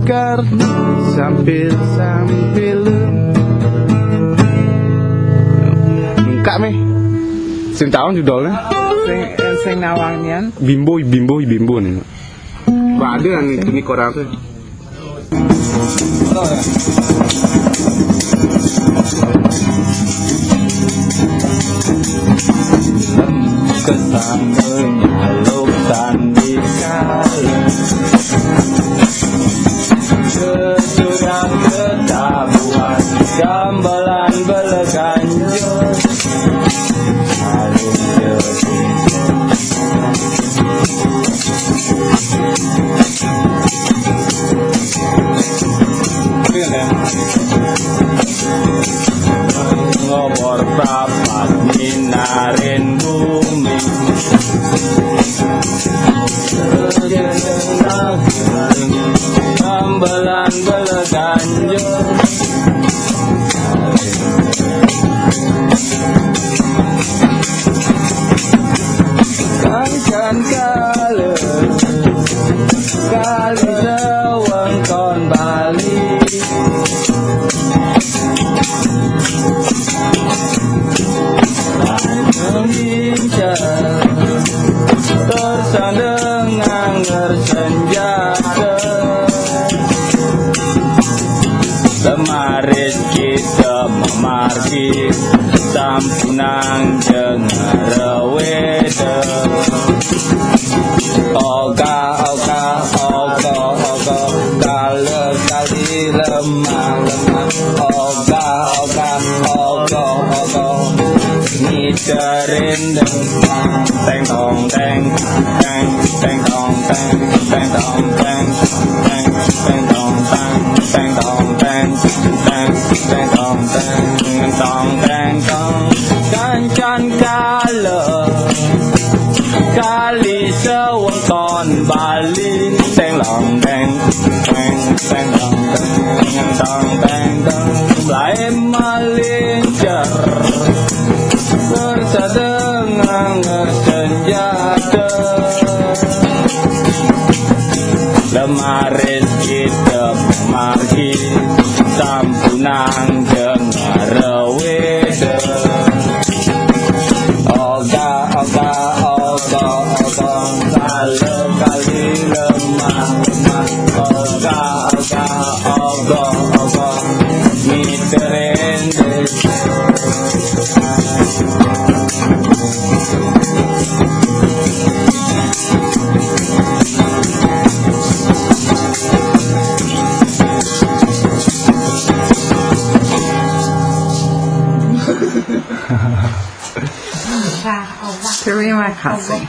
tikar sambil lengkap nih sing tahun judulnya sing nawangnya bimbo nih ada nih koran tuh kesan menyaluk sandikala sesudah ketabuhan gambalan beleganjur saling jadi ngobor prapat minarin bumi sejenak gambalan beleganjur kan kali sewengkon Bali tersandung angger senjata lemaris kita memarki sampunang dengar weda oga kali lemah oga ngiterin teng tong teng teng teng tong teng teng tong teng teng teng tong teng teng tong teng teng teng tong teng tong teng tong kancan kali sewengkon Bali teng long teng teng teng tong teng tong teng tong lai malincar bersadeng angger senjata lemaris kita memarki sampunang dengar weda oga kali lemah oga miterin terima kasih